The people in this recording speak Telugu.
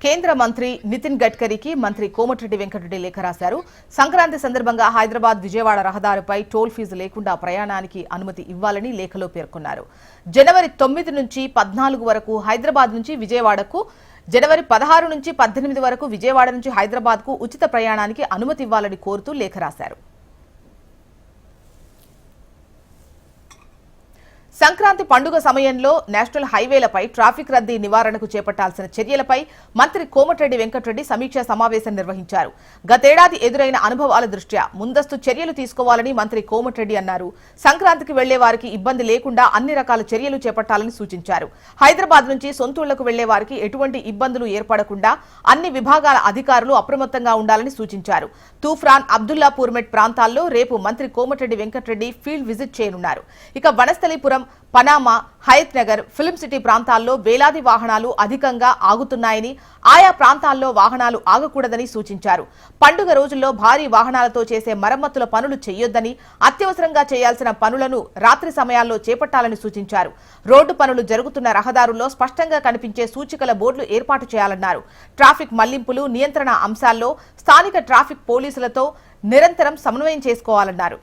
కేంద్ర మంత్రి నితిన్ గడ్కరీకి మంత్రి కోమటిరెడ్డి వెంకటరెడ్డి లేఖ రాశారు. సంక్రాంతి సందర్భంగా హైదరాబాద్ విజయవాడ రహదారిపై టోల్ ఫీజు లేకుండా ప్రయాణానికి అనుమతి ఇవ్వాలని లేఖలో పేర్కొన్నారు. జనవరి 9 నుంచి 14 వరకు హైదరాబాద్ నుంచి విజయవాడకు, జనవరి 16 నుంచి 18 వరకు విజయవాడ నుంచి హైదరాబాద్కు ఉచిత ప్రయాణానికి అనుమతి ఇవ్వాలని కోరుతూ లేఖ రాశారు. సంక్రాంతి పండుగ సమయంలో నేషనల్ హైవేలపై ట్రాఫిక్ రద్దీ నివారణకు చేపట్టాల్సిన చర్యలపై మంత్రి కోమటిరెడ్డి వెంకటరెడ్డి సమీక్షా సమావేశం నిర్వహించారు. గతేడాది ఎదురైన అనుభవాల దృష్ట్యా ముందస్తు చర్యలు తీసుకోవాలని మంత్రి కోమటిరెడ్డి అన్నారు. సంక్రాంతికి వెళ్లే వారికి ఇబ్బంది లేకుండా అన్ని రకాల చర్యలు చేపట్టాలని సూచించారు. హైదరాబాద్ నుంచి సొంతూళ్లకు వెళ్లే వారికి ఎటువంటి ఇబ్బందులు ఏర్పడకుండా అన్ని విభాగాల అధికారులు అప్రమత్తంగా ఉండాలని సూచించారు. తూఫ్రాన్, అబ్దుల్లాపూర్మెట్ ప్రాంతాల్లో రేపు మంత్రి కోమటిరెడ్డి వెంకటరెడ్డి ఫీల్డ్ విజిట్ చేయనున్నారు. ఇక Vanasthalipuram, Panama, Hayathnagar, Film City ప్రాంతాల్లో వేలాది వాహనాలు అధికంగా ఆగుతున్నాయని, ఆయా ప్రాంతాల్లో వాహనాలు ఆగకూడదని సూచించారు. పండుగ రోజుల్లో భారీ వాహనాలతో చేసే మరమ్మతుల పనులు చేయొద్దని, అత్యవసరంగా చేయాల్సిన పనులను రాత్రి సమయాల్లో చేపట్టాలని సూచించారు. రోడ్డు పనులు జరుగుతున్న రహదారుల్లో స్పష్టంగా కనిపించే సూచికల బోర్డులు ఏర్పాటు చేయాలన్నారు. ట్రాఫిక్ మళ్లింపులు, నియంత్రణ అంశాల్లో స్థానిక ట్రాఫిక్ పోలీసులతో నిరంతరం సమన్వయం చేసుకోవాలన్నారు.